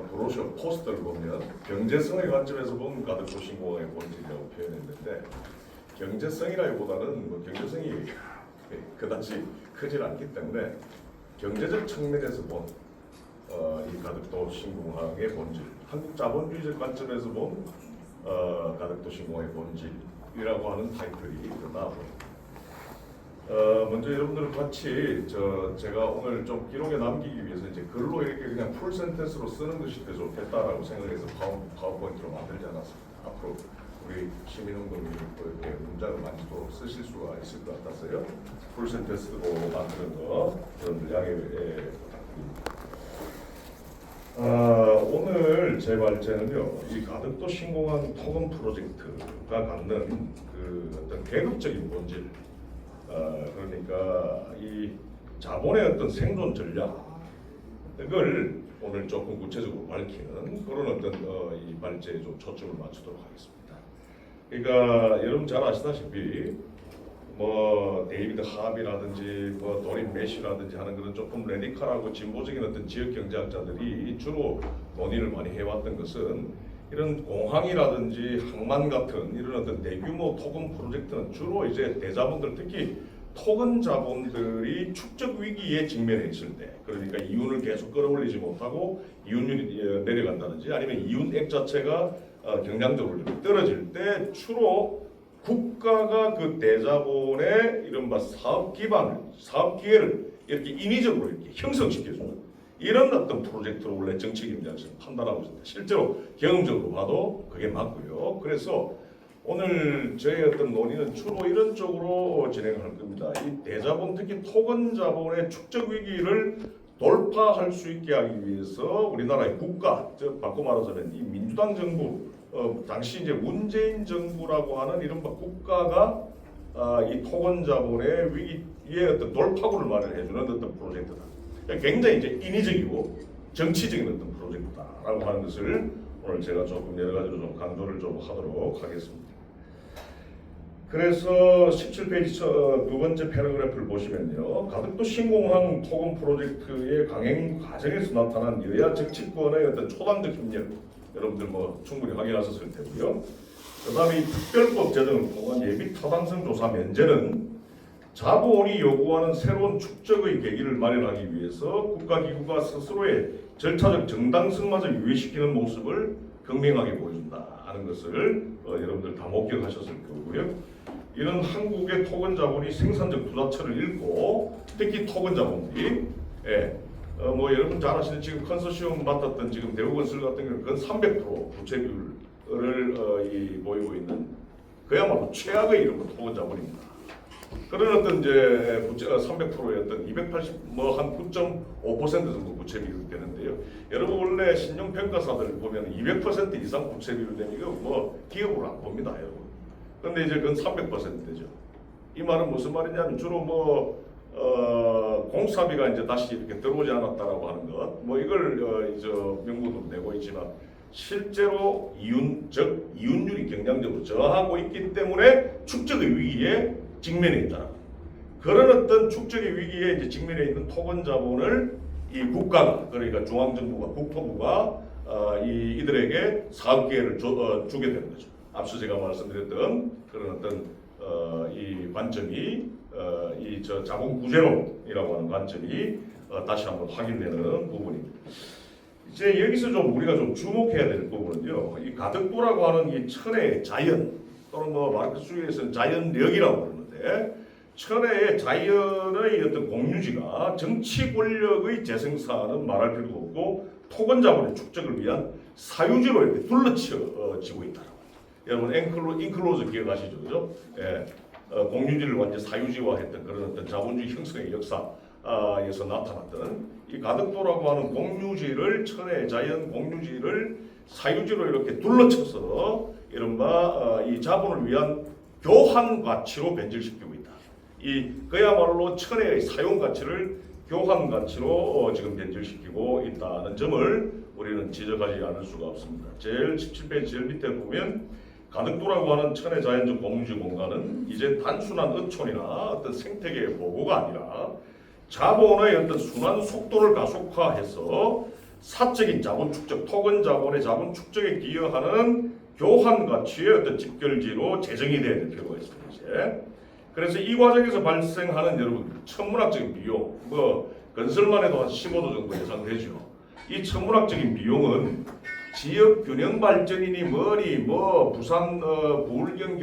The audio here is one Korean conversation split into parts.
브로셔 포스터를 보면 경제성의 관점에서 본 가덕도 신공항의 본질이라고 표현했는데 경제성이라기보다는 뭐 경제성이 그다지 크질 않기 때문에 경제적 측면에서 본 이 가덕도 신공항의 본질, 한국 자본주의적 관점에서 본 가덕도 신공항의 본질이라고 하는 타이틀이 더 나아 보입니다. 먼저 여러분들 같이 제가 오늘 좀 기록에 남기기 위해서 이제 글로 이렇게 그냥 풀 센텐스로 쓰는 것이 더 좋겠다라고 생각해서 파워포인트로 만들지 않았습니다. 앞으로 우리 시민운동이 이렇게 문장을 많이도 쓰실 수가 있을 것 같아서요. 풀 센텐스로 만드는 거 여러분들 양해 부탁드립니다. 오늘 제 발제는요, 이 가덕도 신공항 토건 프로젝트가 갖는 그 어떤 계급적인 본질, 그러니까 이 자본의 어떤 생존 전략을 오늘 조금 구체적으로 밝히는 그런 어떤 이 발제에 좀 초점을 맞추도록 하겠습니다. 그러니까 여러분 잘 아시다시피 뭐 데이비드 하비라든지 뭐 도린 매시라든지 하는 그런 조금 레디컬하고 진보적인 어떤 지역 경제학자들이 주로 논의를 많이 해왔던 것은 이런 공항이라든지 항만 같은 이런 어떤 대규모 토건 프로젝트는 주로 이제 대자본들, 특히 토건 자본들이 축적 위기에 직면해 있을 때, 그러니까 이윤을 계속 끌어올리지 못하고 이윤율이 내려간다든지 아니면 이윤액 자체가 경량적으로 떨어질 때 주로 국가가 그 대자본의 이른바 사업 기반을, 사업 기회를 이렇게 인위적으로 이렇게 형성시켜주는 이런 어떤 프로젝트로 원래 정치 경제학에서 판단하고 있습니다. 실제로 경험적으로 봐도 그게 맞고요. 그래서 오늘 저의 어떤 논의는 주로 이런 쪽으로 진행할 겁니다. 이 대자본, 특히 토건 자본의 축적 위기를 돌파할 수 있게 하기 위해서 우리나라의 국가, 즉 바꿔 말하자면 이 민주당 정부, 당시 이제 문재인 정부라고 하는 이른바 국가가 이 토건 자본의 위기의 어떤 돌파구를 마련해주는 어떤 프로젝트다. 굉장히 이제 인위적이고 정치적인 어떤 프로젝트다라고 하는 것을 오늘 제가 조금 여러 가지로 좀 강조를 좀 하도록 하겠습니다. 그래서 17페이지 두 번째 패러그래프를 보시면요, 가덕도 신공항 토건 프로젝트의 강행 과정에서 나타난 여야 정치권의 어떤 초당적 협력, 여러분들 뭐 충분히 확인하셨을 테고요. 그다음에 특별법 제정을 통한 예비 타당성 조사 면제는 자본이 요구하는 새로운 축적의 계기를 마련하기 위해서 국가기구가 스스로의 절차적 정당성마저 유예시키는 모습을 극명하게 보여준다 하는 것을 여러분들 다 목격하셨을 거고요. 이런 한국의 토건 자본이 생산적 투자처를 잃고, 특히 토건 자본이 뭐 여러분 잘 아시는 지금 컨소시엄 맡았던 지금 대우건설 같은 경우는 건 300% 부채 비율을 보이고 있는 그야말로 최악의 이런 토건 자본입니다. 그런 어떤 이제 부채 300%의 어떤 280 뭐 한 9.5% 정도 부채 비율이 되는데요. 여러분 원래 신용 평가사들 보면 200% 이상 부채 비율 되면 이거 뭐 기업으로 안 봅니다, 여러분. 근데 이제 그건 300%되죠. 이 말은 무슨 말이냐면 주로 뭐 공사비가 이제 다시 이렇게 들어오지 않았다라고 하는 것, 뭐 이걸 명분으로 내고 있지만 실제로 이윤율이 경량적으로 저하고 있기 때문에 축적의 위기에 직면해 있다. 그런 어떤 축적의 위기에 이제 직면해 있는 토건 자본을 이 국가가, 그러니까 중앙정부가, 국토부가 이들에게 사업 기회를 주게 되는 거죠. 앞서 제가 말씀드렸던 그런 어떤 이 관점이 이 자본 구제론이라고 하는 관점이 다시 한번 확인되는 부분입니다. 이제 여기서 좀 우리가 좀 주목해야 될 부분은요, 이 가덕도라고 하는 이 천혜의 자연, 또는 뭐 마르크스주의에서는 자연력이라고 그러는데, 천혜의 자연의 어떤 공유지가 정치 권력의 재생산은 말할 필요도 없고 토건 자본의 축적을 위한 사유지로 이렇게 둘러치고 있다. 여러분 인클로즈 기억하시죠, 그죠? 공유지를 완전 사유지화했던 그런 어떤 자본주의 형성의 역사에서 나타났던 이 가덕도라고 하는 공유지를, 천혜의 자연 공유지를 사유지로 이렇게 둘러쳐서 이른바 이 자본을 위한 교환 가치로 변질시키고 있다. 이 그야말로 천혜의 사용 가치를 교환 가치로 지금 변질시키고 있다는 점을 우리는 지적하지 않을 수가 없습니다. 제일 17페이지 제일 밑에 보면 가덕도라고 하는 천혜 자연적 공유지 공간은 이제 단순한 어촌이나 어떤 생태계의 보고가 아니라 자본의 어떤 순환 속도를 가속화해서 사적인 자본 축적, 토건 자본의 자본 축적에 기여하는 교환 가치의 어떤 집결지로 재정이 돼야 될 필요가 있습니다. 이제. 그래서 이 과정에서 발생하는 여러분 천문학적인 비용, 뭐 건설만 해도 한 15조 정도 예상되죠. 이 천문학적인 비용은 지역 균형 발전이니 뭐니 뭐 부산 부울경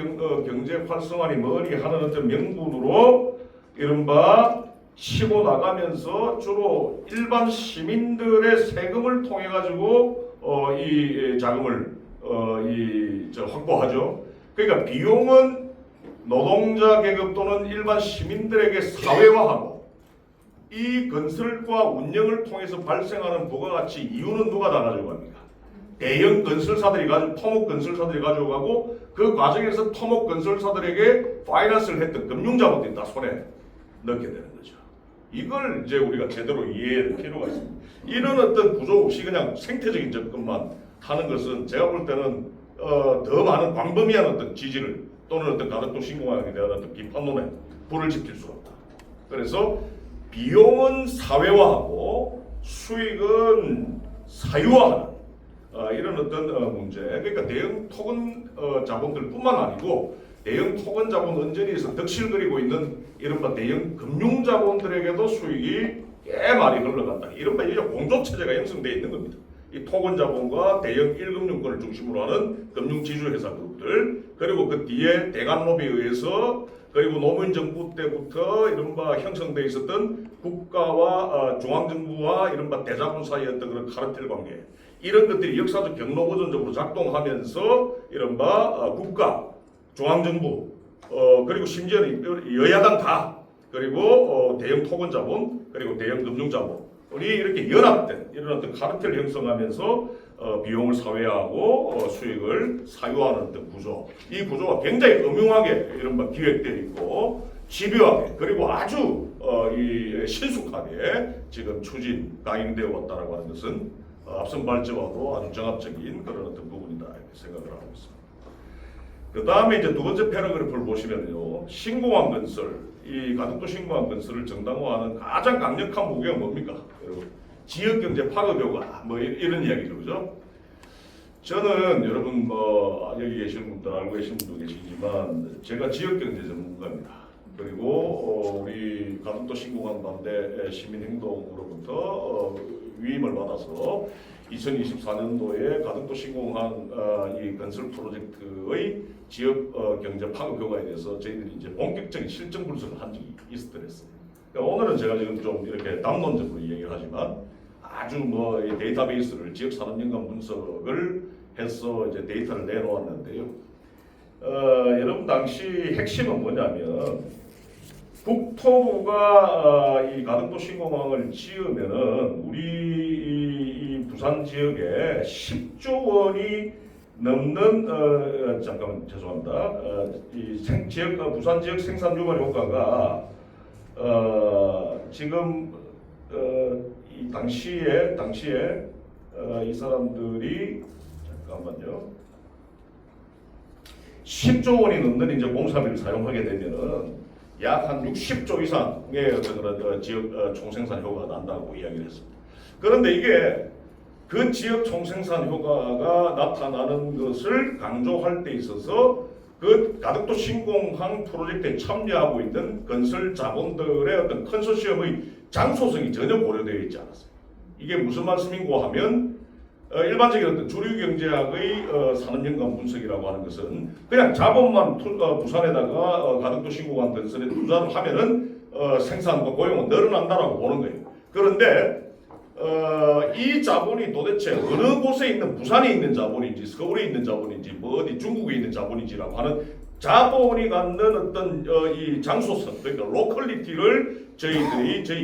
경제 활성화니 뭐니 하는 어떤 명분으로 이른바 치고 나가면서 주로 일반 시민들의 세금을 통해 가지고 이 자금을 확보하죠. 그러니까 비용은 노동자 계급 또는 일반 시민들에게 사회화하고 이 건설과 운영을 통해서 발생하는 부가가치 이유는 누가 다 가져갑니까? 대형 건설사들이 토목 건설사들이 가져가고 그 과정에서 토목 건설사들에게 파이낸스를 했던 금융자본들이 다 손에 넣게 되는 거죠. 이걸 이제 우리가 제대로 이해할 필요가 있습니다. 이런 어떤 구조 없이 그냥 생태적인 접근만 하는 것은 제가 볼 때는 더 많은 광범위한 어떤 지지를 또는 어떤 가덕도 신공항에 대한 어떤 비판론에 불을 지필 수가 없다. 그래서 비용은 사회화하고 수익은 사유화하는 이런 어떤 문제. 그러니까 대형 토건 자본들뿐만 아니고 대형 토건 자본 언저리에서 덕실 그리고 있는 이른바 대형 금융 자본들에게도 수익이 꽤 많이 흘러간다. 이른바 이제 공조 체제가 형성되어 있는 겁니다. 이 토건 자본과 대형 1금융권을 중심으로 하는 금융 지주 회사 그룹들, 그리고 그 뒤에 대간 로비에 의해서 그리고 노무현 정부 때부터 이른바 형성되어 있었던 국가와 중앙정부와 이른바 대자본 사이의 어떤 그런 카르텔 관계, 이런 것들이 역사적 경로 보존적으로 작동하면서 이른바 국가, 중앙정부, 그리고 심지어 여야당 다, 그리고 대형 토건자본, 그리고 대형 금융자본이 이렇게 연합된 이런 어떤 카르텔을 형성하면서 비용을 사회화하고 수익을 사유화하는 어떤 구조, 이 구조가 굉장히 음흉하게 이른바 기획되어 있고 집요하게 그리고 아주 이 신속하게 지금 추진 강행되어 왔다라고 하는 것은 앞선 발제와도 아주 정합적인 그런 어떤 부분이다 이렇게 생각을 하고 있습니다. 그 다음에 이제 두 번째 패러그래프를 보시면요, 신공항 건설, 이 가덕도 신공항 건설을 정당화하는 가장 강력한 무기가 뭡니까? 여러분, 지역경제 파급 효과, 뭐 이런 이야기죠, 그죠? 저는 여러분 뭐 여기 계시는 분들 알고 계신 분도 계시지만 제가 지역경제 전문가입니다. 그리고 우리 가덕도 신공항 반대 시민행동으로부터 위임을 받아서 2024년도에 가덕도 신공항 이 건설 프로젝트의 지역 경제 파급 효과에 대해서 저희들이 이제 본격적인 실정 분석을 한 적이 있었더랬어요. 그러니까 오늘은 제가 지금 좀 이렇게 담론적으로 얘기를 하지만 아주 뭐 이 데이터베이스를 지역 산업 연관 분석을 해서 이제 데이터를 내놓았는데요. 여러분 당시 핵심은 뭐냐면 국토부가 이 가덕도 신공항을 지으면은 우리 이 부산 지역에 10조 원이 넘는 잠깐만 죄송합니다. 이 지역 부산 지역 생산 유발 효과가 지금 이 당시에 이 사람들이 잠깐만요. 10조 원이 넘는 이제 공사비를 사용하게 되면은 약 한 60조 이상의 어떤 그런 지역 총생산 효과가 난다고 이야기를 했습니다. 그런데 이게 그 지역 총생산 효과가 나타나는 것을 강조할 때 있어서 그 가덕도 신공항 프로젝트에 참여하고 있는 건설 자본들의 어떤 컨소시엄의 장소성이 전혀 고려되어 있지 않았어요. 이게 무슨 말씀인고 하면 일반적인 어떤 주류 경제학의 산업연관 분석이라고 하는 것은 그냥 자본만 부산에다가 가덕도 신공항 건설에 투자를 하면은 생산과 고용은 늘어난다라고 보는 거예요. 그런데 이 자본이 도대체 어느 곳에 있는 부산에 있는 자본인지 서울에 있는 자본인지 뭐 어디 중국에 있는 자본인지라고 하는 자본이 갖는 어떤 이 장소성, 그러니까 로컬리티를 저희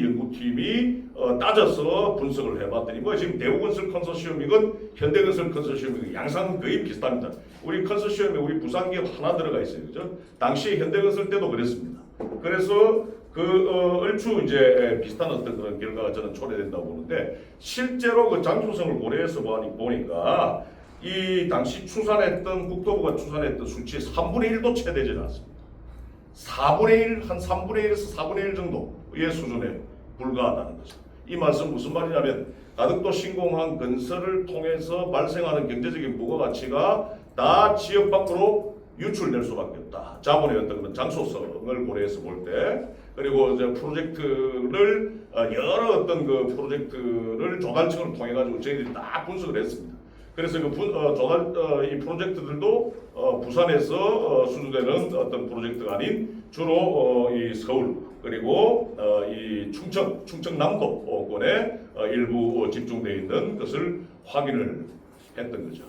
연구팀이 따져서 분석을 해봤더니 뭐 지금 대우건설 컨소시엄이건 현대건설 컨소시엄이건 양상은 거의 비슷합니다. 우리 컨소시엄에 우리 부산 기업 하나 들어가 있어요, 그죠? 당시 현대건설 때도 그랬습니다. 그래서 얼추 이제 비슷한 어떤 그런 결과가 저는 초래된다고 보는데 실제로 그 장소성을 고려해서 보니까 이 당시 국토부가 추산했던 수치의 3분의 1도 채 되지 않습니다. 4분의 1, 한 3분의 1에서 4분의 1 정도의 수준에 불과하다는 거죠. 이 말씀 무슨 말이냐면 가덕도 신공항 건설을 통해서 발생하는 경제적인 부가가치가 다 지역 밖으로 유출될 수밖에 없다. 자본의 어떤 그런 장소성을 고려해서 볼 때, 그리고 이제 프로젝트를 여러 어떤 그 프로젝트를 조달청을 통해 가지고 저희들이 다 분석을 했습니다. 그래서 이 프로젝트들도 부산에서 수주되는 어떤 프로젝트가 아닌 주로 이 서울 그리고 이 충청 남도권에 일부 집중되어 있는 것을 확인을 했던 거죠.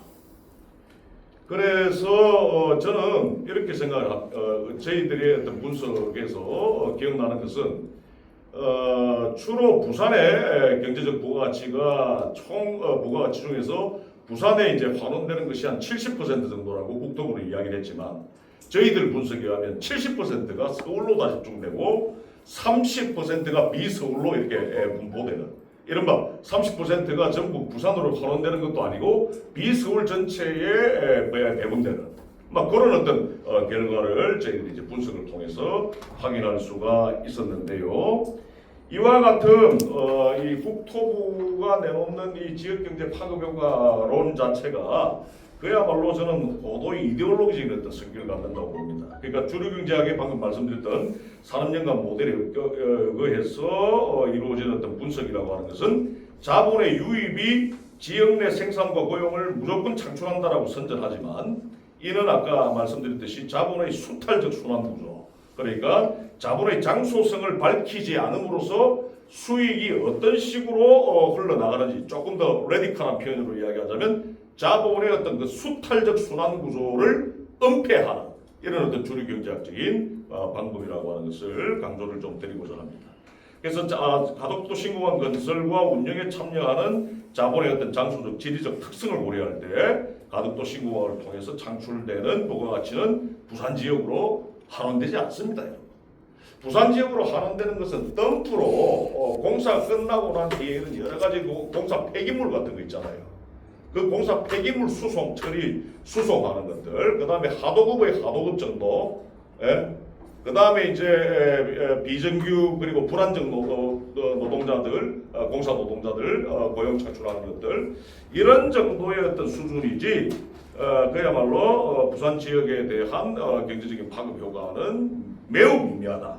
그래서 저는 이렇게 생각을 저희들의 어떤 분석에서 기억나는 것은 주로 부산의 경제적 부가가치가 총 부가가치 중에서 부산에 이제 환원되는 것이 한 70% 정도라고 국토부는 이야기를 했지만 저희들 분석에 의하면 70%가 서울로 다 집중되고 30%가 비서울로 이렇게 분포되는, 이른바 30%가 전부 부산으로 환원되는 것도 아니고 비서울 전체에 배분되는 그런 어떤 결과를 저희들이 이제 분석을 통해서 확인할 수가 있었는데요. 이와 같은 이 국토부가 내놓는 이 지역경제 파급효과론 자체가 그야말로 저는 고도의 이데올로기적인 어떤 성격을 갖는다고 봅니다. 그러니까 주류경제학에 방금 말씀드렸던 산업연관 모델에 의해서 이루어진 어떤 분석이라고 하는 것은 자본의 유입이 지역 내 생산과 고용을 무조건 창출한다라고 선전하지만 이는 아까 말씀드렸듯이 자본의 수탈적 순환 구조, 그러니까 자본의 장소성을 밝히지 않음으로써 수익이 어떤 식으로 흘러나가는지 조금 더 레디컬한 표현으로 이야기하자면 자본의 어떤 그 수탈적 순환 구조를 은폐하는 이런 어떤 주류경제학적인 방법이라고 하는 것을 강조를 좀 드리고자 합니다. 그래서 가덕도 신공항 건설과 운영에 참여하는 자본의 어떤 장소적 지리적 특성을 고려할 때 가덕도 신공항을 통해서 창출되는 부가가치는 부산 지역으로 환원되지 않습니다. 부산 지역으로 환원되는 것은 덤프로 공사 끝나고 난 뒤에는 여러 가지 공사 폐기물 같은 거 있잖아요. 그 공사 폐기물 수송, 처리, 수송하는 것들, 그 다음에 하도급의 하도급 정도, 그 다음에 이제 비정규 그리고 불안정 노동자들, 공사 노동자들 고용 창출하는 것들, 이런 정도의 어떤 수준이지, 그야말로 부산 지역에 대한 경제적인 파급 효과는 매우 미미하다.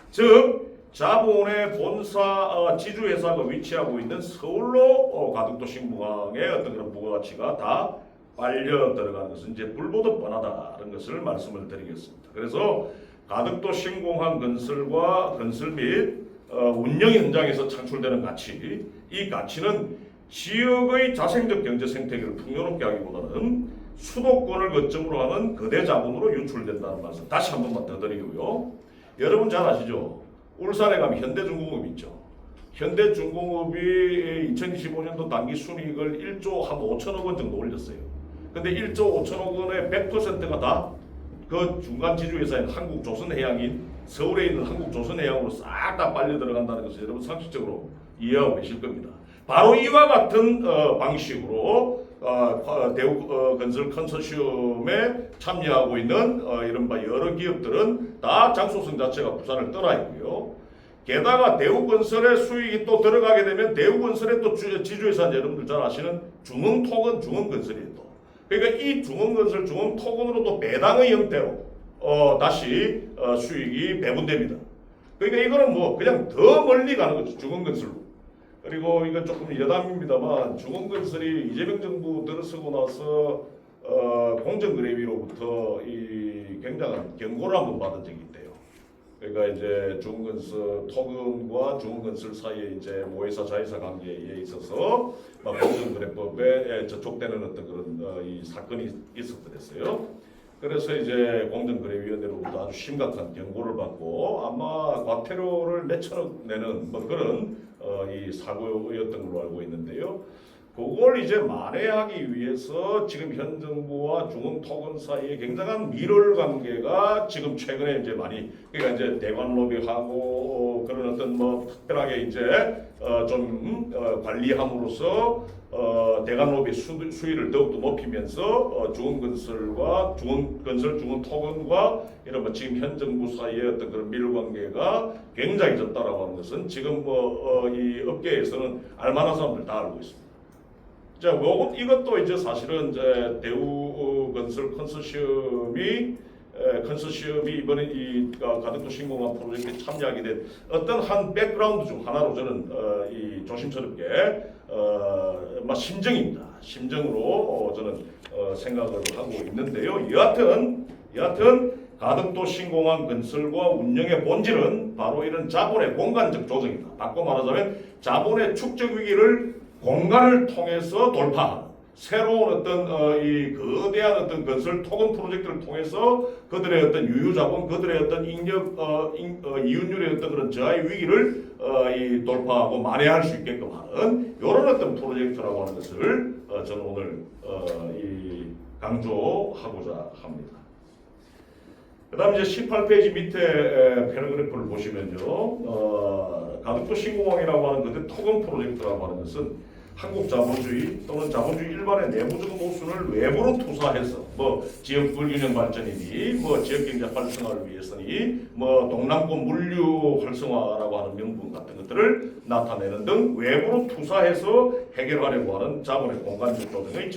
즉 자본의 본사 지주회사가 위치하고 있는 서울로 가덕도 신공항의 어떤 그런 부가가치가 다 빨려 들어가는 것은 이제 불보듯 뻔하다는 것을 말씀을 드리겠습니다. 그래서 가덕도 신공항 건설 및 운영 현장에서 창출되는 가치, 이 가치는 지역의 자생적 경제 생태계를 풍요롭게 하기보다는 수도권을 거점으로 하는 거대 자본으로 유출된다는 말씀 다시 한 번만 더 드리고요. 여러분 잘 아시죠? 울산에 가면 현대중공업 있죠. 현대중공업이 2025년도 당기 순이익을 1조 한 5천억 원 정도 올렸어요. 근데 1조 5천억 원의 100%가 다 그 중간 지주회사인 한국조선해양인 서울에 있는 한국조선해양으로 싹 다 빨려 들어간다는 것을 여러분 상식적으로 이해하고 계실 겁니다. 바로 이와 같은 방식으로 대우건설 컨소시엄에 참여하고 있는 이른바 여러 기업들은 다 장소성 자체가 부산을 떠나 있고요. 게다가 대우건설의 수익이 또 들어가게 되면 대우건설의 또 지주회사 여러분들 잘 아시는 중흥토건 중흥건설이에요. 또. 그러니까 이 중흥건설 중흥토건으로 또 배당의 형태로 다시 수익이 배분됩니다. 그러니까 이거는 뭐 그냥 더 멀리 가는 거죠. 중흥건설로. 그리고 이건 조금 여담입니다만 중흥건설이 이재명 정부 들어서고 나서 공정거래위로부터 이 굉장한 경고를 한번 받은 적이 있대요. 그러니까 이제 중흥건설 토건과 중흥건설 사이에 이제 모회사 자회사 관계에 있어서 공정거래법에 저촉되는 어떤 그런 이 사건이 있었더랬어요. 그래서 이제 공정거래위원회로부터 아주 심각한 경고를 받고 아마 과태료를 몇천억 내는 그런 이 사고였던 걸로 알고 있는데요. 그걸 이제 만회하기 위해서 지금 현 정부와 중흥토건 사이에 굉장한 밀월 관계가 지금 최근에 이제 많이 그러니까 이제 대관 로비하고 그런 어떤 뭐 특별하게 이제 관리함으로써 대관로비 수위를 더욱더 높이면서 중원건설, 중원토건과 이런 지금 현 정부 사이의 어떤 그런 밀관계가 굉장해졌다라고 하는 것은 지금 이 업계에서는 알만한 사람들 다 알고 있습니다. 자, 이것도 이제 사실은 이제 대우건설 컨소시엄이 이번에 이 가덕도 신공항 프로젝트에 참여하게 된 어떤 한 백그라운드 중 하나로 저는 이 조심스럽게 심정입니다. 심정으로 저는 생각을 하고 있는데요. 여하튼 가덕도 신공항 건설과 운영의 본질은 바로 이런 자본의 공간적 조정이다. 바꿔 말하자면 자본의 축적 위기를 공간을 통해서 돌파하는 새로운 어떤 이 거대한 어떤 건설 토건 프로젝트를 통해서 그들의 어떤 유유자본, 그들의 어떤 이윤율의 어떤 그런 저하의 위기를 이 돌파하고 만회할 수 있게끔 하는 이런 어떤 프로젝트라고 하는 것을 저는 오늘 이 강조하고자 합니다. 그다음 이제 18페이지 밑에 패러그래프를 보시면요, 가덕도 신공항이라고 하는 것은 토건 프로젝트라고 하는 것은 한국 자본주의 또는 자본주의 일반의 내부적 모순을 외부로 투사해서 지역 불균형 발전이니 지역 경제 활성화를 위해서니 동남권 물류 활성화라고 하는 명분 같은 것들을 나타내는 등 외부로 투사해서 해결하려고 하는 자본의 공간적 조정의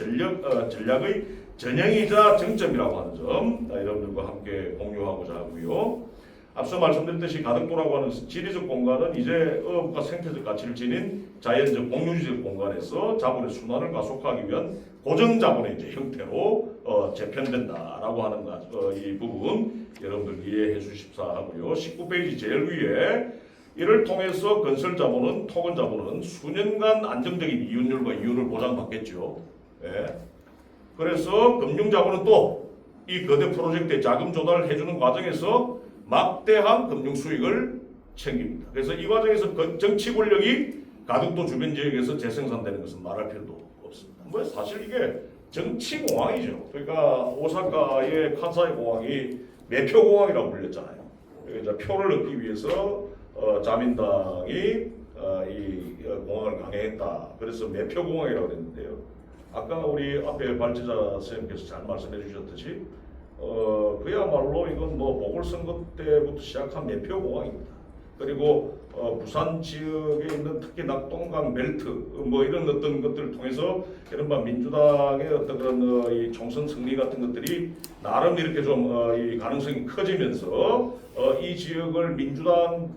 전략의 전형이자 정점이라고 하는 점 여러분들과 함께 공유하고자 하고요. 앞서 말씀드렸듯이 가덕도라고 하는 지리적 공간은 이제 어업과 생태적 가치를 지닌 자연적 공유지적 공간에서 자본의 순환을 가속화하기 위한 고정 자본의 이제 형태로 재편된다라고 하는 이 부분 여러분들 이해해 주십사 하고요. 19페이지 제일 위에 이를 통해서 건설 자본은 토건 자본은 수년간 안정적인 이윤율과 이윤을 보장받겠죠. 예. 그래서 금융 자본은 또 이 거대 프로젝트에 자금 조달을 해주는 과정에서 막대한 금융 수익을 챙깁니다. 그래서 이 과정에서 정치 권력이 가덕도 주변 지역에서 재생산되는 것은 말할 필요도 없습니다. 사실 이게 정치 공항이죠. 그러니까 오사카의 칸사이 공항이 매표 공항이라고 불렸잖아요. 그러니까 표를 얻기 위해서 자민당이 이 공항을 강행했다. 그래서 매표 공항이라고 했는데요. 아까 우리 앞에 발제자 선생님께서 잘 말씀해 주셨듯이 그야말로 이건 보궐선거 때부터 시작한 매표 공항입니다. 그리고 부산 지역에 있는 특히 낙동강 벨트 이런 어떤 것들을 통해서 이른바 민주당의 어떤 그런 이 총선 승리 같은 것들이 나름 이렇게 좀 이 가능성이 커지면서 이 지역을 민주당의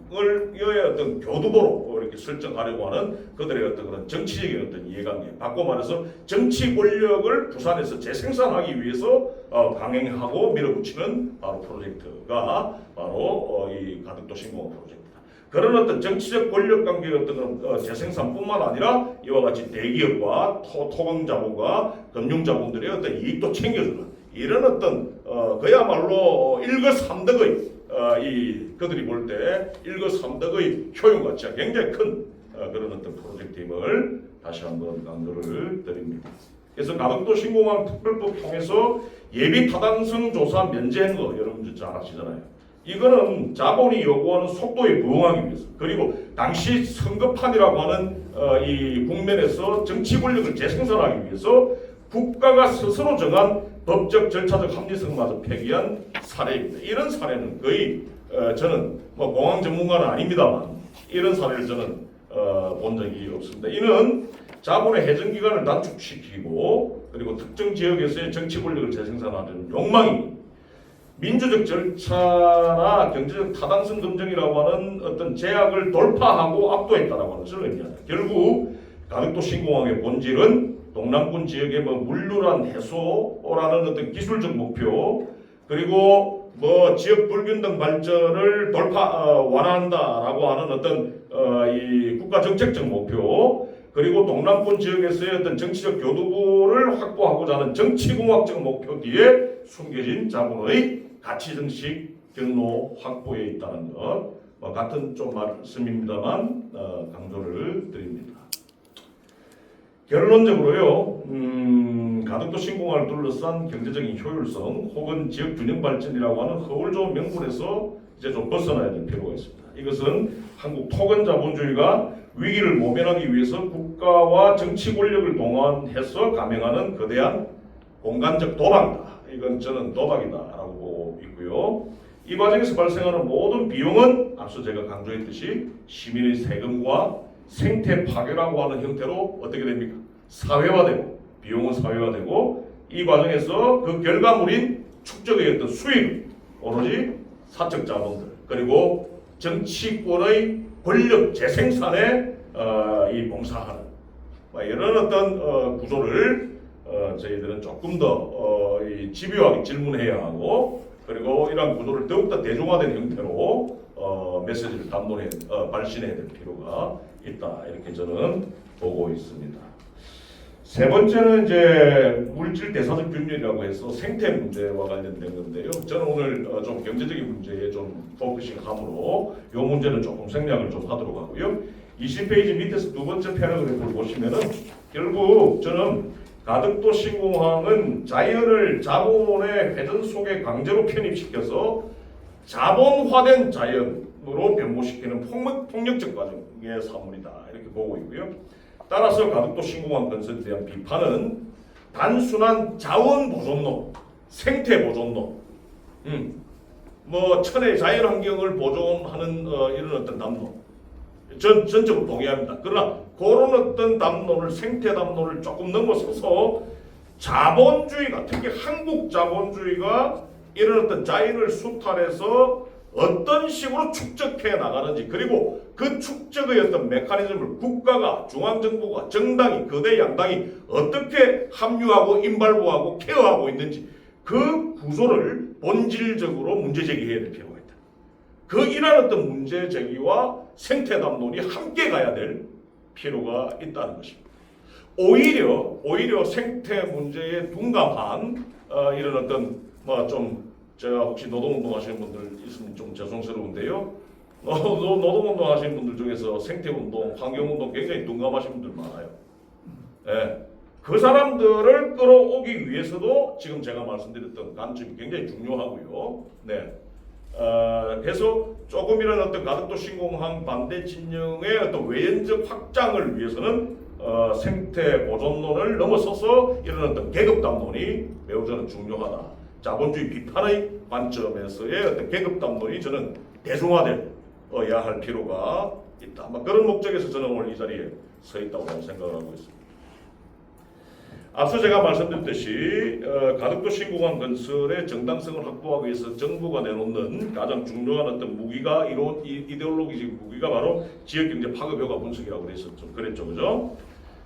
어떤 교두보로 이렇게 설정하려고 하는 그들의 어떤 그런 정치적인 어떤 이해관계, 바꿔 말해서 정치 권력을 부산에서 재생산하기 위해서 강행하고 밀어붙이는 바로 프로젝트가 바로 이 가덕도 신공항 프로젝트. 그런 어떤 정치적 권력 관계의 어떤 재생산뿐만 아니라 이와 같이 대기업과 토건 자본과 금융 자본들의 어떤 이익도 챙겨주는 이런 어떤 그야말로 일거삼덕의 그들이 볼 때 일거삼덕의 효용 가치가 굉장히 큰 그런 어떤 프로젝트임을 다시 한번 강조를 드립니다. 그래서 가덕도 신공항 특별법 통해서 예비 타당성 조사 면제한 거 여러분들 잘 아시잖아요. 이거는 자본이 요구하는 속도에 부응하기 위해서, 그리고 당시 선거판이라고 하는 이 국면에서 정치 권력을 재생산하기 위해서 국가가 스스로 정한 법적 절차적 합리성마저 폐기한 사례입니다. 이런 사례는 거의 저는 공항 전문가는 아닙니다만 이런 사례를 저는 본 적이 없습니다. 이는 자본의 해전 기간을 단축시키고 그리고 특정 지역에서의 정치 권력을 재생산하려는 욕망이 민주적 절차나 경제적 타당성 검증이라고 하는 어떤 제약을 돌파하고 압도했다라고 하는 것을 의미합니다. 결국 가덕도 신공항의 본질은 동남권 지역의 물류란 해소라는 어떤 기술적 목표, 그리고 지역 불균등 발전을 완화한다라고 하는 어떤 이 국가 정책적 목표, 그리고 동남권 지역에서의 어떤 정치적 교두보를 확보하고자 하는 정치공학적 목표 뒤에 숨겨진 자본의 가치정식 경로 확보에 있다는 것, 같은 좀 말씀입니다만 강조를 드립니다. 결론적으로요, 가덕도 신공항을 둘러싼 경제적인 효율성 혹은 지역 균형 발전이라고 하는 허울 좋은 명분에서 이제 좀 벗어나야 될 필요가 있습니다. 이것은 한국 토건 자본주의가 위기를 모면하기 위해서 국가와 정치 권력을 동원해서 감행하는 거대한 공간적 도박이다. 이건 저는 도박이다라고 보고 있고요. 이 과정에서 발생하는 모든 비용은 앞서 제가 강조했듯이 시민의 세금과 생태 파괴라고 하는 형태로 어떻게 됩니까? 사회화되고 비용은 사회화되고 이 과정에서 그 결과물인 축적의 어떤 수익 오로지 사적 자본들 그리고 정치권의 권력 재생산에 이 봉사하는 이런 어떤 구조를 저희들은 조금 더 집요하게 질문해야 하고 그리고 이러한 구조를 더욱더 대중화된 형태로 메시지를 발신해야 될 필요가 있다 이렇게 저는 보고 있습니다. 세 번째는 이제 물질 대사적 균열이라고 해서 생태 문제와 관련된 건데요. 저는 오늘 좀 경제적인 문제에 좀 포커싱함으로 이 문제는 조금 생략을 좀 하도록 하고요. 20페이지 밑에서 두 번째 패러그래프를 보시면은 결국 저는 가덕도 신공항은 자연을 자본의 회전 속에 강제로 편입시켜서 자본화된 자연으로 변모시키는 폭력적 과정의 산물이다 이렇게 보고 있고요. 따라서 가덕도 신공항 건설에 대한 비판은 단순한 자원 보존론, 생태 보존론, 뭐 천의 자연 환경을 보존하는 이런 어떤 담론, 전적으로 동의합니다. 그러나 그런 어떤 담론을 생태 담론을 조금 넘어서서 자본주의가 특히 한국 자본주의가 이런 어떤 자연을 수탈해서 어떤 식으로 축적해 나가는지 그리고 그 축적의 어떤 메커니즘을 국가가 중앙정부가 정당이 거대 양당이 어떻게 합류하고 임발부하고 케어하고 있는지 그 구조를 본질적으로 문제 제기해야 될 필요가 있다. 그 이런 어떤 문제 제기와 생태 담론이 함께 가야 될 필요가 있다는 것입니다. 오히려 생태 문제에 둔감한 이런 어떤 좀 제가 혹시 노동운동 하시는 분들 있으면 좀 죄송스러운데요. 노동운동 하시는 분들 중에서 생태운동, 환경운동 굉장히 둔감하신 분들 많아요. 네. 그 사람들을 끌어오기 위해서도 지금 제가 말씀드렸던 관점이 굉장히 중요하고요. 네. 그래서 조금이라도 어떤 가덕도 신공항 반대 진영의 어떤 외연적 확장을 위해서는 생태 보존론을 넘어서서 이런 어떤 계급 담론이 매우 저는 중요하다. 자본주의 비판의 관점에서의 어떤 계급 담론이 저는 대중화되어야 할 필요가 있다. 그런 목적에서 저는 오늘 이 자리에 서 있다고 생각을 하고 있습니다. 앞서 제가 말씀드렸듯이 가덕도 신공항 건설의 정당성을 확보하기 위해서 정부가 내놓는 가장 중요한 어떤 무기가 이데올로기적 무기가 바로 지역경제 파급 효과 분석이라고 그랬죠, 그죠?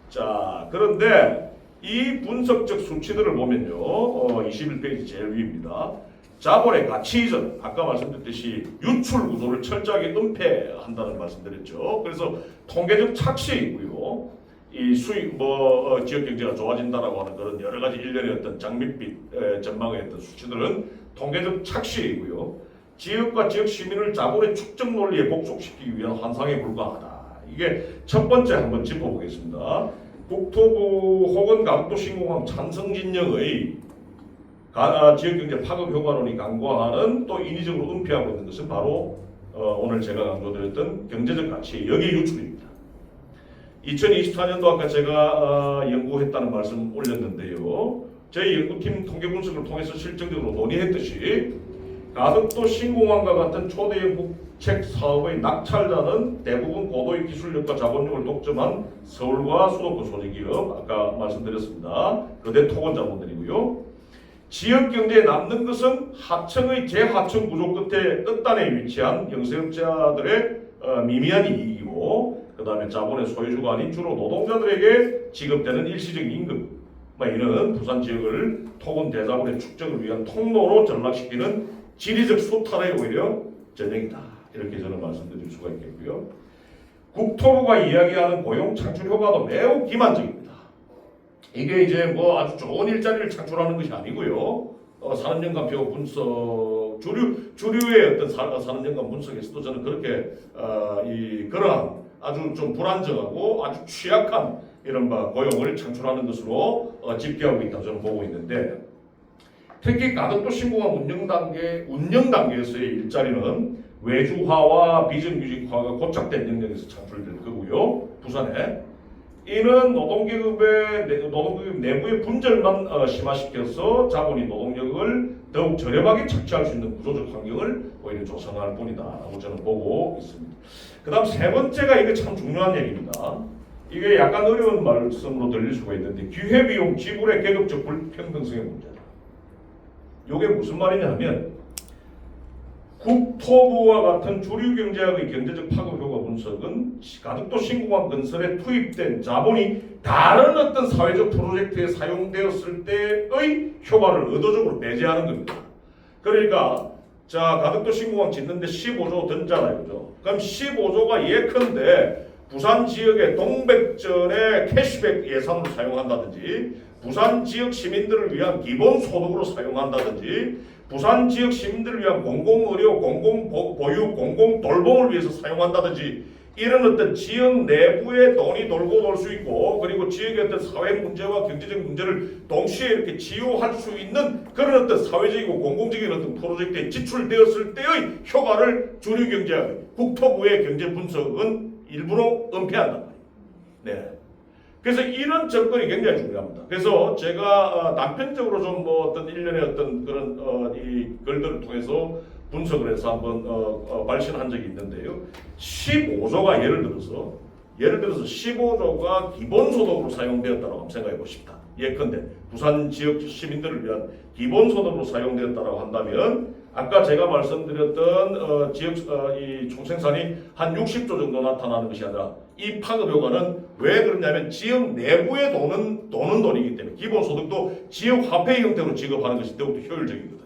자, 그런데 이 분석적 수치들을 보면요, 21페이지 제일 위입니다. 자본의 가치 이전, 아까 말씀드렸듯이 유출 구조를 철저하게 은폐한다는 말씀드렸죠. 그래서 통계적 착시이고요. 이 수익 지역 경제가 좋아진다라고 하는 그런 여러 가지 일련의 어떤 장밋빛 전망의 어떤 수치들은 통계적 착시이고요. 지역과 지역 시민을 자본의 축적 논리에 복속시키기 위한 환상에 불과하다. 이게 첫 번째 한번 짚어보겠습니다. 국토부 혹은 가덕도 신공항 찬성 진영의 지역경제 파급 효과론이 강구하는 또 인위적으로 은폐하고 있는 것은 바로 오늘 제가 강조드렸던 경제적 가치의 역의 유출입니다. 2024년도 아까 제가 연구했다는 말씀 올렸는데요. 저희 연구팀 통계 분석을 통해서 실질적으로 논의했듯이 가덕도 신공항과 같은 초대형 국책 사업의 낙찰자는 대부분 고도의 기술력과 자본력을 독점한 서울과 수도권 소재기업, 아까 말씀드렸습니다. 거대 토건 자본들이고요. 지역 경제에 남는 것은 하청의 제하청 구조 끝단에 위치한 영세업자들의 미미한 이익이고, 그 다음에 자본의 소유주가 아닌 주로 노동자들에게 지급되는 일시적인 임금, 이는 부산 지역을 토건 대자본의 축적을 위한 통로로 전락시키는 지리적 수탈의 오히려 전형이다. 이렇게 저는 말씀드릴 수가 있겠고요. 국토부가 이야기하는 고용 창출 효과도 매우 기만적입니다. 이게 이제 아주 좋은 일자리를 창출하는 것이 아니고요. 산업연관표 분석 주류의 어떤 산업연관 분석에서도 저는 그렇게 그러한 아주 좀 불안정하고 아주 취약한 이런 고용을 창출하는 것으로 집계하고 있다고 저는 보고 있는데, 특히 가덕도 신공항 운영 단계에서의 일자리는 외주화와 비정규직화가 고착된 영역에서 창출될 거고요. 부산에 이는 노동계급 내부의 분절만 심화시켜서 자본이 노동력을 더욱 저렴하게 착취할 수 있는 구조적 환경을 오히려 조성할 뿐이다라고 저는 보고 있습니다. 그 다음 세 번째가 이게 참 중요한 얘기입니다. 이게 약간 어려운 말씀으로 들릴 수가 있는데 기회비용 지불의 계급적 불평등성의 문제다. 이게 무슨 말이냐 하면 국토부와 같은 주류 경제학의 경제적 파급 효과 분석은 가덕도 신공항 건설에 투입된 자본이 다른 어떤 사회적 프로젝트에 사용되었을 때의 효과를 의도적으로 배제하는 겁니다. 그러니까 자 가덕도 신공항 짓는데 15조 든잖아요. 그죠? 그럼 15조가 예컨대 부산 지역의 동백전의 캐시백 예산으로 사용한다든지 부산 지역 시민들을 위한 기본소득으로 사용한다든지 부산 지역 시민들을 위한 공공의료, 공공보육, 공공돌봄을 위해서 사용한다든지 이런 어떤 지역 내부에 돈이 돌고 돌 수 있고 그리고 지역의 어떤 사회 문제와 경제적 문제를 동시에 이렇게 치유할 수 있는 그런 어떤 사회적이고 공공적인 어떤 프로젝트에 지출되었을 때의 효과를 주류경제학, 국토부의 경제 분석은 일부러 은폐한단 말이에요. 네. 그래서 이런 접근이 굉장히 중요합니다. 그래서 제가 단편적으로 좀 뭐 어떤 일련의 어떤 그런 이 글들을 통해서 분석을 해서 한번 발신한 적이 있는데요. 15조가 예를 들어서 15조가 기본소득으로 사용되었다고 한번 생각해 보십시다. 예컨대 부산 지역 시민들을 위한 기본소득으로 사용되었다고 한다면 아까 제가 말씀드렸던 지역 이 총생산이 한 60조 정도 나타나는 것이 아니라 이 파급 효과는 왜 그러냐면 지역 내부에 도는 돈이기 때문에 기본소득도 지역 화폐 형태로 지급하는 것이 더욱더 효율적이거든요.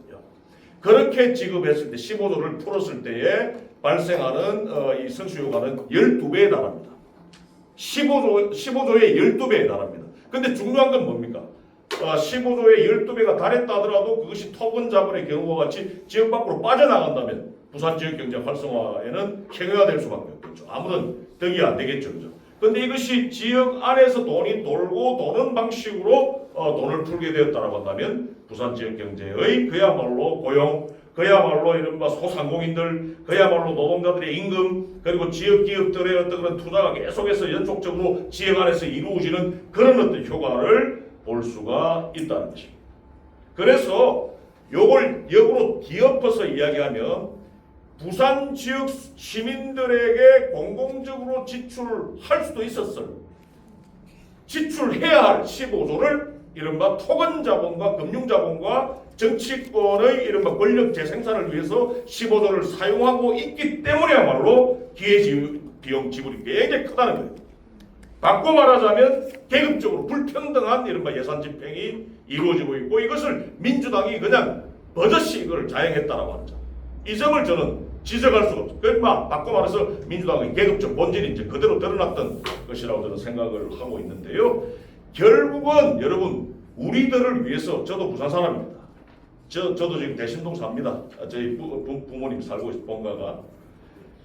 그렇게 지급했을 때 15조를 풀었을 때에 발생하는 이 성취 효과는 12배에 달합니다. 15조의 12배에 달합니다. 근데 중요한 건 뭡니까? 15조의 12배가 달했다 하더라도 그것이 토건 자본의 경우와 같이 지역 밖으로 빠져나간다면 부산 지역 경제 활성화에는 행위가 될 수밖에 없겠죠. 아무런 덕이 안 되겠죠. 그죠? 근데 이것이 지역 안에서 돈이 돌고 도는 방식으로 돈을 풀게 되었다고 한다면 부산 지역 경제의 그야말로 고용, 그야말로 이른바 소상공인들, 그야말로 노동자들의 임금, 그리고 지역 기업들의 어떤 그런 투자가 계속해서 연속적으로 지역 안에서 이루어지는 그런 어떤 효과를 볼 수가 있다는 것입니다. 그래서 요걸 역으로 뒤엎어서 이야기하면 부산 지역 시민들에게 공공적으로 지출할 수도 있었어요. 지출해야 할 15조를 이른바 토건자본과 금융자본과 정치권의 이른바 권력 재생산을 위해서 15조를 사용하고 있기 때문에야말로 기회비용 지불이 굉장히 크다는 거예요. 바꿔 말하자면 계급적으로 불평등한 이른바 예산 집행이 이루어지고 있고 이것을 민주당이 그냥 버젓이 이걸 자행했다라고 하죠. 이 점을 저는 지적할 수가 없죠. 그러니까 바꿔 말해서 민주당의 계급적 본질이 이제 그대로 드러났던 것이라고 저는 생각을 하고 있는데요. 결국은 여러분 우리들을 위해서 저도 부산 사람입니다. 저도 지금 대신동 삽니다. 저희 부모님 살고 있어요. 본가가.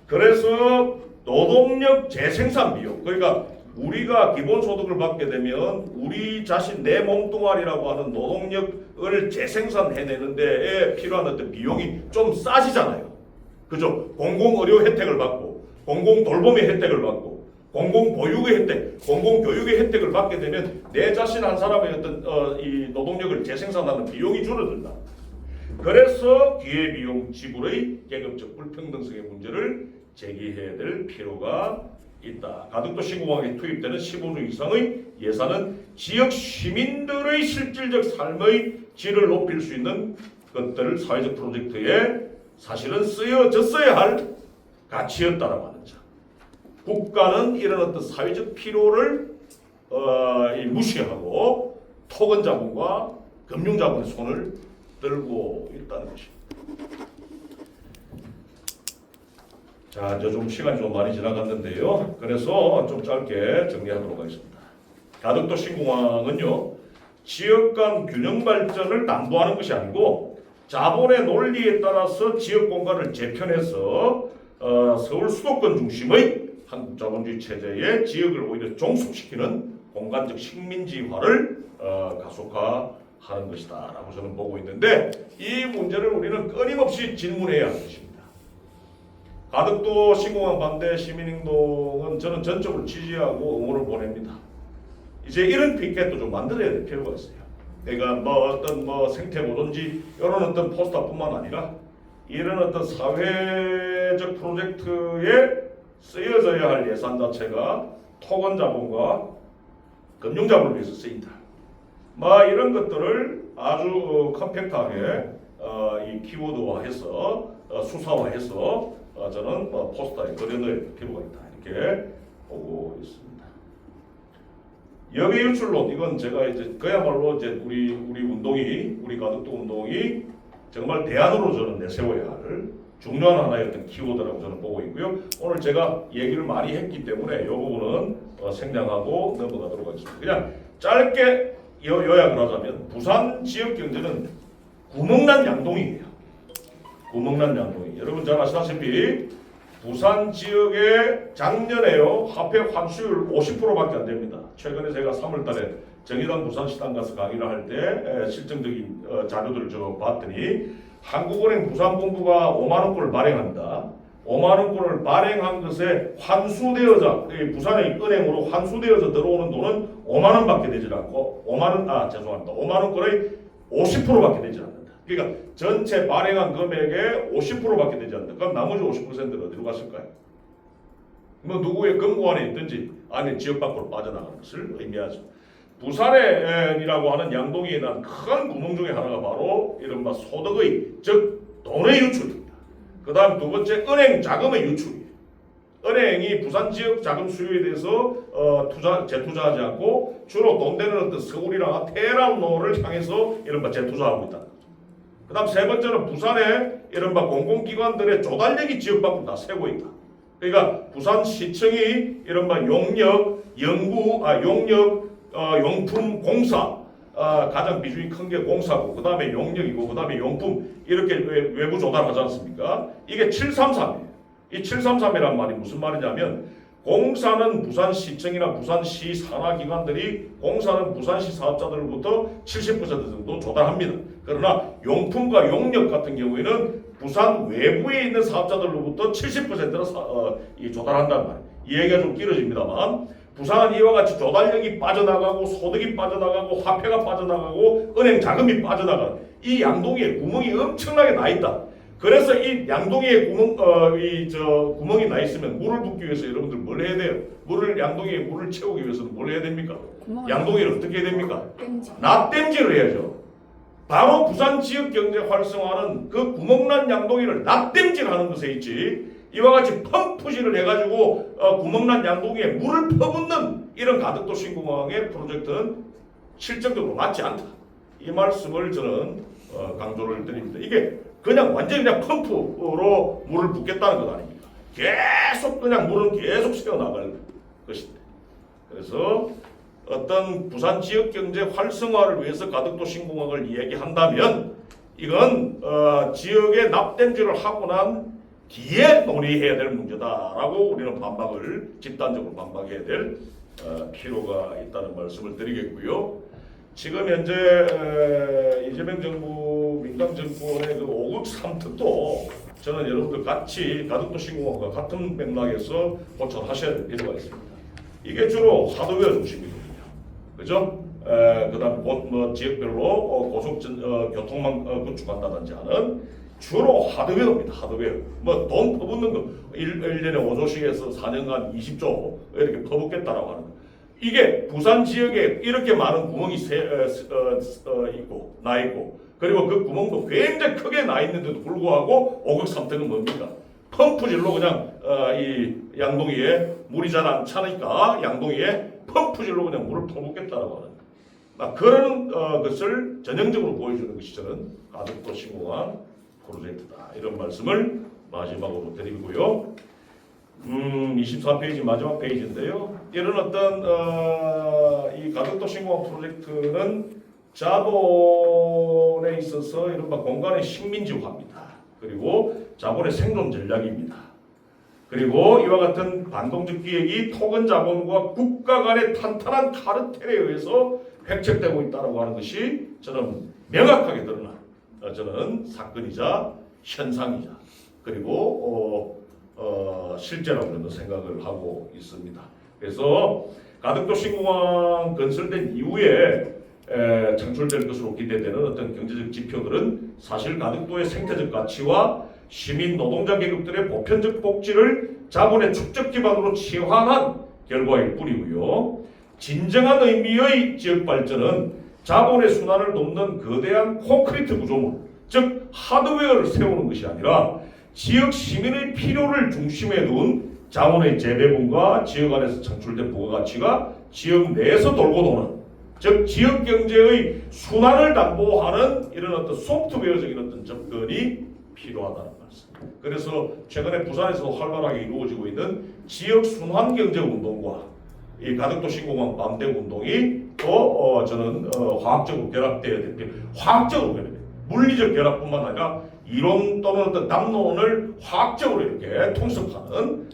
그래서 노동력 재생산 비용 그러니까 우리가 기본소득을 받게 되면 우리 자신 내 몸뚱아리라고 하는 노동력을 재생산해내는 데에 필요한 어떤 비용이 좀 싸지잖아요. 그죠? 공공의료 혜택을 받고 공공돌봄의 혜택을 받고 공공보육의 혜택, 공공교육의 혜택을 받게 되면 내 자신 한 사람의 어떤 이 노동력을 재생산하는 비용이 줄어든다. 그래서 기회비용 지불의 계급적 불평등성의 문제를 제기해야 될 필요가 있다. 가덕도 신공항에 투입되는 15조 이상의 예산은 지역 시민들의 실질적 삶의 질을 높일 수 있는 것들을 사회적 프로젝트에 사실은 쓰여졌어야 할 가치였다라고 하는 점. 국가는 이런 어떤 사회적 필요를 무시하고 토건자본과 금융자본의 손을 들고 있다는 것입니다. 자, 이제 좀 시간이 좀 많이 지나갔는데요. 그래서 좀 짧게 정리하도록 하겠습니다. 가덕도 신공항은요, 지역 간 균형 발전을 담보하는 것이 아니고 자본의 논리에 따라서 지역 공간을 재편해서 서울 수도권 중심의 한국 자본주의 체제의 지역을 오히려 종속시키는 공간적 식민지화를 가속화하는 것이다라고 저는 보고 있는데 이 문제를 우리는 끊임없이 질문해야 할 것입니다. 가덕도 신공항 반대 시민행동은 저는 전적으로 지지하고 응원을 보냅니다. 이제 이런 피켓도 좀 만들어야 될 필요가 있어요. 내가 뭐 어떤 뭐 생태보존지 이런 어떤 포스터뿐만 아니라 이런 어떤 사회적 프로젝트에 쓰여져야 할 예산 자체가 토건 자본과 금융 자본을 위해서 쓰인다. 뭐 이런 것들을 아주 컴팩트하게 이 키워드화해서 수사화해서 저는 포스터에 그려넣을 필요가 있다 이렇게 보고 있습니다. 역외 유출론 이건 제가 이제 그야말로 이제 우리 가덕도 운동이 정말 대안으로 저는 내세워야 할 중요한 하나의 어떤 키워드라고 저는 보고 있고요. 오늘 제가 얘기를 많이 했기 때문에 이 부분은 생략하고 넘어가도록 하겠습니다. 그냥 짧게 요약을 하자면 부산 지역 경제는 구멍난 양동이에요. 구멍난 양동이. 여러분 잘 아시다시피 부산 지역의 작년에요 화폐 환수율 50%밖에 안 됩니다. 최근에 제가 3월달에 정의당 부산시당 가서 강의를 할 때 실증적인 자료들을 좀 봤더니 한국은행 부산본부가 5만 원권을 발행합니다. 5만 원권을 발행한 것에 환수되어져 부산의 은행으로 환수되어져 들어오는 돈은 5만 원밖에 되지 않고 5만 원권의 50%밖에 되지 않는다. 그러니까 전체 발행한 금액의 50%밖에 되지 않는다. 그럼 나머지 50%는 어디로 갔을까요? 뭐 누구의 금고안에 있든지 안에 지역 밖으로 빠져나가는 것을 의미하죠. 부산이라고 하는 양동이에 난 큰 구멍 중에 하나가 바로 이른바 소득의 즉 돈의 유출입니다. 그 다음 두 번째 은행 자금의 유출이에요. 은행이 부산 지역 자금 수요에 대해서 재투자하지 않고 주로 돈 되는 어떤 서울이나 테헤란로를 향해서 이른바 재투자하고 있다. 그 다음 세 번째는 부산의 이른바 공공기관들의 조달력이 지역 밖으로 다 새고 있다. 그러니까 부산시청이 이른바 용역 용품 공사 가장 비중이 큰 게 공사고 그 다음에 용역이고 그 다음에 용품 이렇게 외부 조달하지 않습니까? 이게 733이에요. 이 733이란 말이 무슨 말이냐면 공사는 부산시청이나 부산시 산하기관들이 공사는 부산시 사업자들로부터 70% 정도 조달합니다. 그러나 용품과 용역 같은 경우에는 부산 외부에 있는 사업자들로부터 70%는 조달한다는 말이에요. 이 얘기가 좀 길어집니다만 부산은 이와 같이 조달력이 빠져나가고 소득이 빠져나가고 화폐가 빠져나가고 은행 자금이 빠져나가는 이 양동이에 구멍이 엄청나게 나 있다. 그래서 이 양동이에 구멍이 나 있으면 물을 붓기 위해서 여러분들 뭘 해야 돼요? 양동이에 물을 채우기 위해서는 뭘 해야 됩니까? 양동이를 어떻게 해야 됩니까? 납땜질을 해야죠. 바로 부산 지역 경제 활성화는 그 구멍난 양동이를 납땜질하는 것에 있지. 이와 같이 펌프질을 해가지고 구멍난 양동이에 물을 퍼붓는 이런 가덕도 신공항의 프로젝트는 실질적으로 맞지 않다. 이 말씀을 저는 강조를 드립니다. 이게 완전히 그냥 펌프로 물을 붓겠다는 것 아닙니까? 계속 그냥 물은 계속 새어나갈 것인데. 그래서 어떤 부산 지역 경제 활성화를 위해서 가덕도 신공항을 이야기한다면 이건 지역에 납땜질을 하고 난 뒤에 논의해야 될 문제다라고 우리는 집단적으로 반박해야 될 필요가 있다는 말씀을 드리겠고요. 지금 현재 이재명 정부 민당 정권의 그 5급 3특도 저는 여러분들 같이 가덕도 신공항과 같은 맥락에서 고쳐하셔야 될 필요가 있습니다. 이게 주로 하드웨어 중심이거든요. 그죠? 그 다음 지역별로 고속 교통망 구축한다든지 하는 주로 하드웨어입니다. 하드웨어. 돈 퍼붓는 거 1년에 5조씩해서 4년간 20조 이렇게 퍼붓겠다라고 하는 거. 이게 부산 지역에 이렇게 많은 구멍이 나 있고 그리고 그 구멍도 굉장히 크게 나 있는데도 불구하고 5급 3특은 뭡니까? 펌프질로 그냥 이 양동이에 물이 잘 안 차니까 양동이에 펌프질로 그냥 물을 퍼붓겠다라고 하는 그런 것을 전형적으로 보여주는 것이 저는 가덕도 신공항 프로젝트다. 이런 말씀을 마지막으로 드리고요. 24페이지 마지막 페이지인데요. 이런 어떤 이 가덕도 신공항 프로젝트는 자본에 있어서 이른바 공간의 식민지화입니다. 그리고 자본의 생존 전략입니다. 그리고 이와 같은 반동적 기획이 토건 자본과 국가 간의 탄탄한 카르텔에 의해서 획책되고 있다고 하는 것이 저는 명확하게 드러난 저는 사건이자 현상이자 그리고 실제라고 저는 생각을 하고 있습니다. 그래서 가덕도 신공항 건설된 이후에 창출될 것으로 기대되는 어떤 경제적 지표들은 사실 가덕도의 생태적 가치와 시민 노동자 계급들의 보편적 복지를 자본의 축적 기반으로 치환한 결과일 뿐이고요. 진정한 의미의 지역 발전은 자본의 순환을 돕는 거대한 콘크리트 구조물, 즉 하드웨어를 세우는 것이 아니라 지역 시민의 필요를 중심에 둔 자원의 재배분과 지역 안에서 창출된 부가가치가 지역 내에서 돌고 도는, 즉 지역 경제의 순환을 담보하는 이런 어떤 소프트웨어적인 어떤 접근이 필요하다는 말씀. 그래서 최근에 부산에서 활발하게 이루어지고 있는 지역 순환 경제 운동과 이 가덕도 신공항 밤대 운동이 더 저는 화학적으로 결합되어야 됩니다. 화학적으로 결합돼야 됩니다. 물리적 결합뿐만 아니라 이론 또는 어떤 담론을 화학적으로 이렇게 통습하는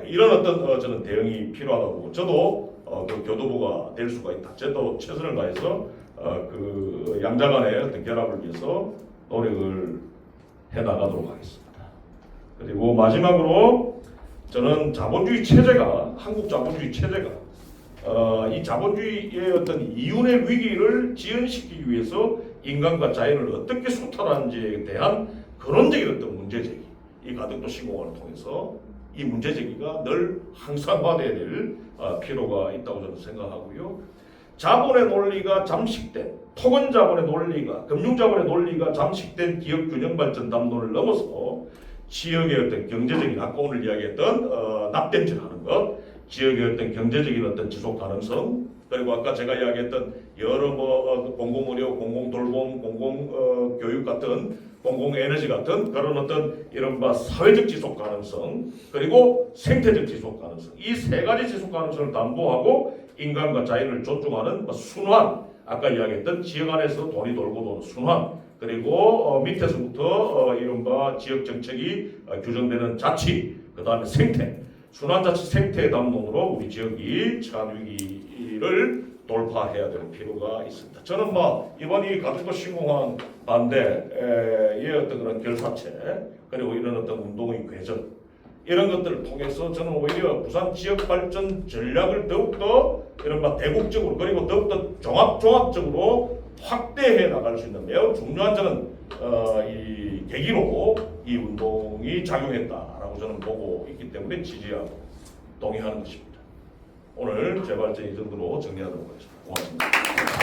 이런 어떤 저는 대응이 필요하다고 저도 그 교도부가 될 수가 있다. 저도 최선을 다해서 그 양자 간의 어떤 결합을 위해서 노력을 해 나가도록 하겠습니다. 그리고 마지막으로 저는 자본주의 체제가 한국 자본주의 체제가 이 자본주의의 어떤 이윤의 위기를 지연시키기 위해서 인간과 자연을 어떻게 소탈하는지에 대한 근원적인 어떤 문제제기, 이 가덕도 신공항을 통해서 이 문제제기가 늘 항상화돼야 될 필요가 있다고 저는 생각하고요. 자본의 논리가 잠식된, 토건 자본의 논리가, 금융 자본의 논리가 잠식된 기업 균형 발전 담론을 넘어서 지역의 어떤 경제적인, 아까 오늘 이야기했던 납땜질하는 것, 지역의 어떤 경제적인 어떤 지속 가능성, 그리고 아까 제가 이야기했던 여러 공공의료, 공공돌봄, 공공교육 같은 공공에너지 같은 그런 어떤 이른바 사회적 지속 가능성, 그리고 생태적 지속 가능성, 이 세 가지 지속 가능성을 담보하고 인간과 자연을 존중하는 순환, 아까 이야기했던 지역 안에서 돈이 돌고 도는 순환, 그리고 밑에서부터 이른바 지역 정책이 규정되는 자치, 그 다음에 생태, 순환자치 생태 담론으로 우리 지역이 처한 위기를 돌파해야 될 필요가 있습니다. 저는 이번 이 가덕도 신공항 반대의 어떤 그런 결사체, 그리고 이런 어떤 운동의 궤전, 이런 것들을 통해서 저는 오히려 부산 지역 발전 전략을 더욱더 이른바 대국적으로, 그리고 더욱더 종합적으로 확대해 나갈 수 있는 매우 중요한 저는 이 계기로 이 운동이 작용했다라고 저는 보고 있기 때문에 지지하고 동의하는 것입니다. 오늘 제 발전 이 정도로 정리하도록 하겠습니다. 고맙습니다.